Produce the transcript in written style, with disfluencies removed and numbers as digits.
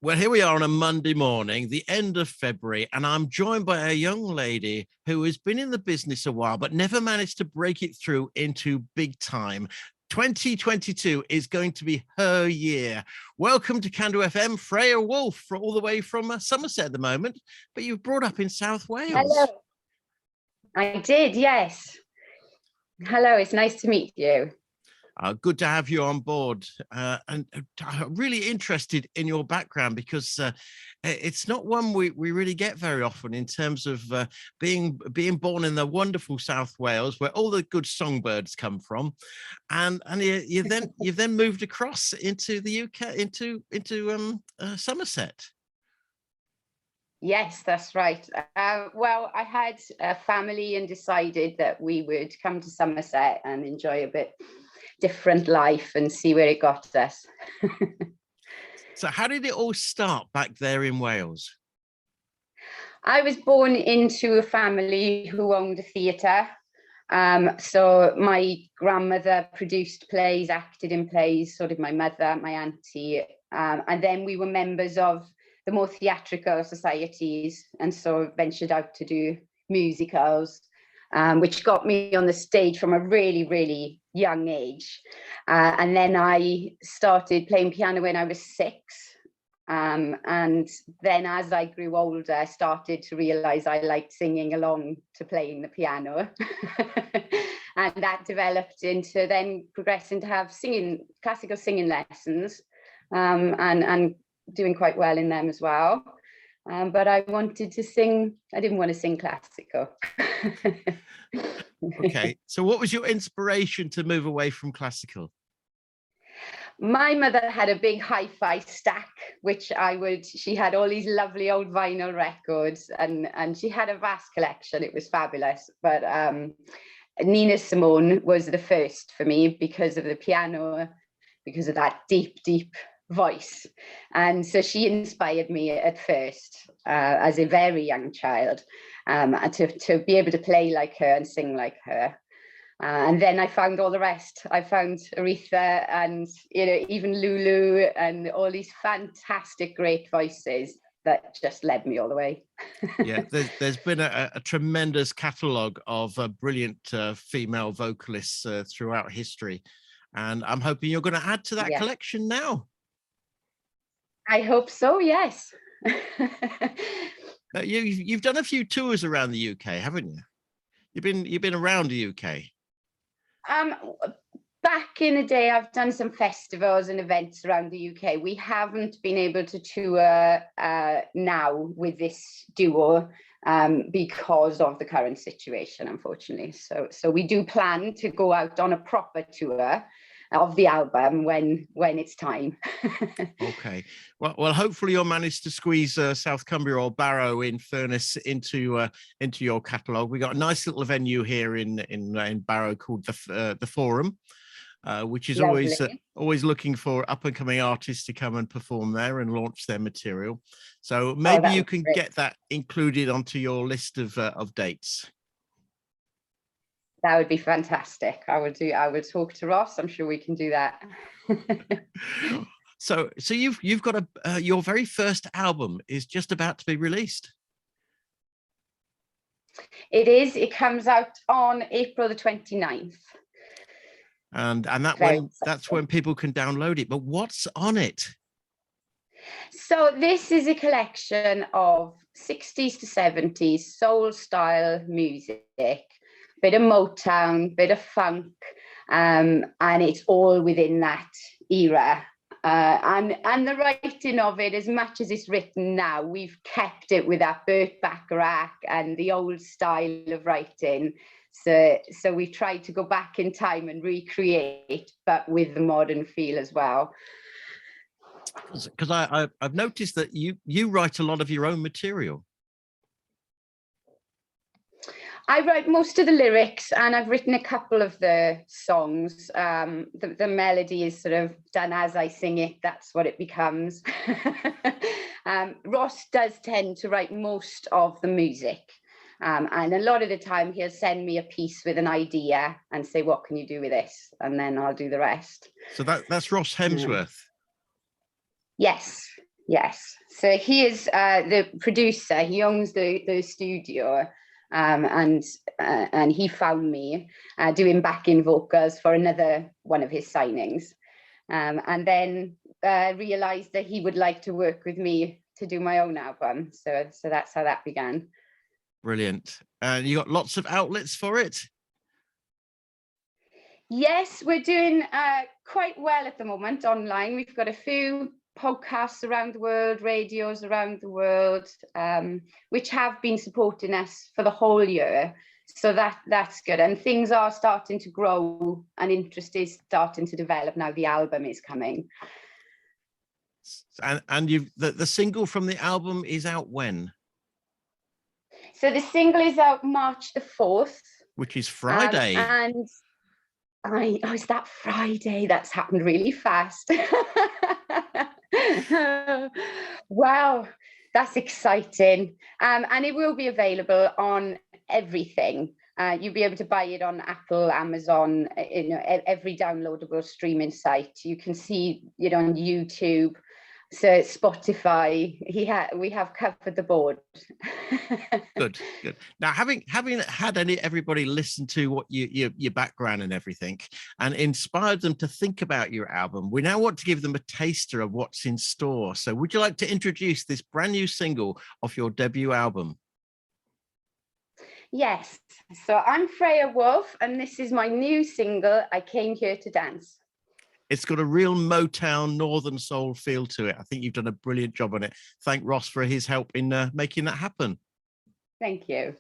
Well, here we are on a Monday morning, the end of February, and I'm joined by a young lady who has been in the business a while, but never managed to break it through into big time. 2022 is going to be her year. Welcome to Candu FM, Freya Wolf, all the way from Somerset at the moment, but you've brought up in South Wales. Hello. I did, yes. Hello, it's nice to meet you. Good to have you on board, and really interested in your background because it's not one we really get very often in terms of being born in the wonderful South Wales, where all the good songbirds come from, and you've then moved across into the UK, into Somerset. Yes, that's right. Well, I had a family and decided that we would come to Somerset and enjoy a bit different life and see where it got us. So how did it all start back there in Wales? I was born into a family who owned a theatre. So my grandmother produced plays, acted in plays, so did my mother, my auntie. And then we were members of the more theatrical societies, and so ventured out to do musicals, which got me on the stage from a really, really young age. And then I started playing piano when I was 6. And then as I grew older, I started to realize I liked singing along to playing the piano. And that developed into then progressing to have classical singing lessons, and doing quite well in them as well. But I wanted to sing, I didn't want to sing classical. Okay, so what was your inspiration to move away from classical? My mother had a big hi-fi stack, which she had all these lovely old vinyl records, and she had a vast collection. It was fabulous. But Nina Simone was the first for me because of the piano, because of that deep, deep voice. And so she inspired me at first, as a very young child, to be able to play like her and sing like her. And then I found all the rest. I found Aretha and even Lulu and all these fantastic, great voices that just led me all the way. Yeah, there's been a tremendous catalogue of brilliant female vocalists throughout history. And I'm hoping you're going to add to that collection now. I hope so, yes. You've done a few tours around the UK, haven't you? You've been around the UK. Back in the day, I've done some festivals and events around the UK. We haven't been able to tour now with this duo because of the current situation, unfortunately. So we do plan to go out on a proper tour of the album when it's time. Okay, well hopefully you'll manage to squeeze South Cumbria or Barrow in Furness into your catalogue. We got a nice little venue here in Barrow called the Forum, which is always looking for up and coming artists to come and perform there and launch their material. So maybe you can get that included onto your list of dates. That would be fantastic. I would talk to Ross. I'm sure we can do that. So you've got your very first album is just about to be released. It is. It comes out on April the 29th. And that's when people can download it. But what's on it? So this is a collection of 60s to 70s soul style music. Bit of Motown, bit of funk, and it's all within that era. And the writing of it, as much as it's written now, we've kept it with that Burt Bacharach and the old style of writing. So we've tried to go back in time and recreate, but with the modern feel as well. Because I've noticed that you write a lot of your own material. I write most of the lyrics, and I've written a couple of the songs. The melody is sort of done as I sing it. That's what it becomes. Ross does tend to write most of the music. And a lot of the time he'll send me a piece with an idea and say, what can you do with this? And then I'll do the rest. So that's Ross Hemmingsworth. Yes. Yes. So he is the producer. He owns the studio, and he found me doing backing vocals for another one of his signings, and then realised that he would like to work with me to do my own album. So that's how that began. Brilliant. And you got lots of outlets for it? Yes, we're doing quite well at the moment online. We've got a few podcasts around the world, radios around the world, which have been supporting us for the whole year. So that's good. And things are starting to grow and interest is starting to develop now. The album is coming. And the single from the album is out when? So the single is out March the 4th. Which is Friday. Is that Friday? That's happened really fast. Wow, that's exciting. And it will be available on everything. You'll be able to buy it on Apple, Amazon, every downloadable streaming site. You can see it on YouTube. So Spotify, we have covered the board. Good. Now, having had everybody listen to what your background and everything, and inspired them to think about your album, we now want to give them a taster of what's in store. So, would you like to introduce this brand new single off your debut album? Yes. So I'm Freya Wolf, and this is my new single, I Came Here to Dance. It's got a real Motown Northern Soul feel to it. I think you've done a brilliant job on it. Thank Ross for his help in making that happen. Thank you.